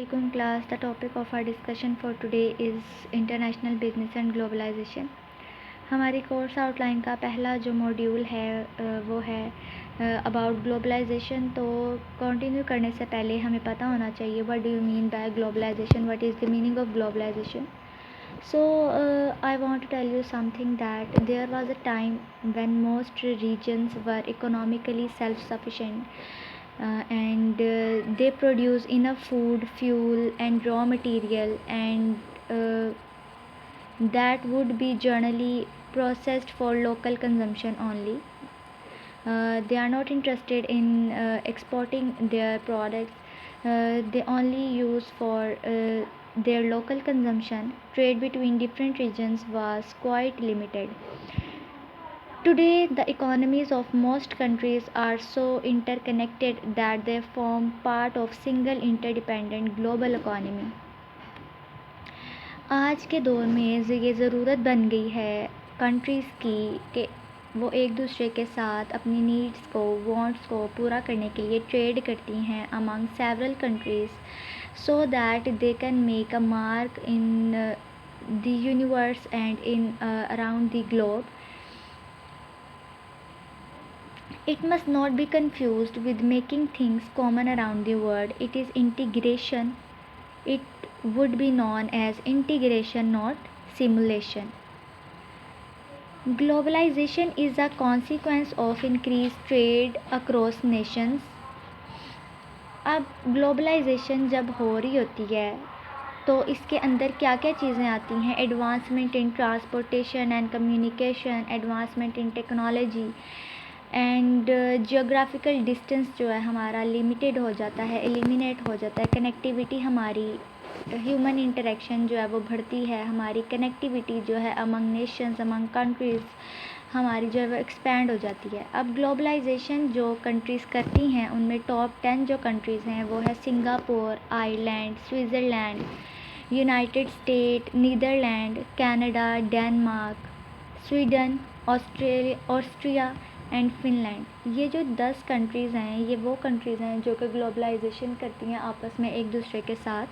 Assalamualaikum class. The topic of our discussion for today is international business and globalization. हमारी course outline का पहला जो module है वो है अबाउट ग्लोबलाइजेशन। तो कंटिन्यू करने से पहले हमें पता होना चाहिए what do you mean by globalisation, what is the meaning of globalisation. So I want to tell you something that there was a time when most regions were economically self-sufficient, and they produce enough food, fuel, and raw material, and that would be generally processed for local consumption only. They are not interested in exporting their products. They only use for their local consumption. Trade between different regions was quite limited. Today, the economies of most countries are so interconnected that they form part of single interdependent global economy. आज के दौर में ये ज़रूरत बन गई है countries की कि वो एक दूसरे के साथ अपनी नीड्स को, वांट्स को पूरा करने के लिए ट्रेड करती हैं among several countries, so that they can make a mark in the universe and in around the globe. It must not be confused with making things common around the world. It is integration. It would be known as integration, not simulation. Globalization is a consequence of increased trade across nations. अब globalisation जब हो रही होती है तो इसके अंदर क्या क्या चीज़ें आती हैं? Advancement in transportation and communication, advancement in technology, and geographical distance जो है हमारा लिमिटेड हो जाता है, एलिमिनेट हो जाता है. कनेक्टिविटी हमारी, ह्यूमन इंटरेक्शन जो है वो बढ़ती है, हमारी कनेक्टिविटी जो है अमंग नेशंस, अमंग कंट्रीज़ हमारी जो है वो एक्सपैंड हो जाती है. अब ग्लोबलाइजेशन जो कंट्रीज़ करती हैं उनमें टॉप 10 जो कंट्रीज़ हैं वो है Singapore, Ireland, Switzerland, United State, Netherland, Canada, Denmark, Sweden, Austria and Finland. ये जो 10 कंट्रीज़ हैं ये वो कंट्रीज़ हैं जो कि ग्लोबलाइजेशन करती हैं आपस में एक दूसरे के साथ.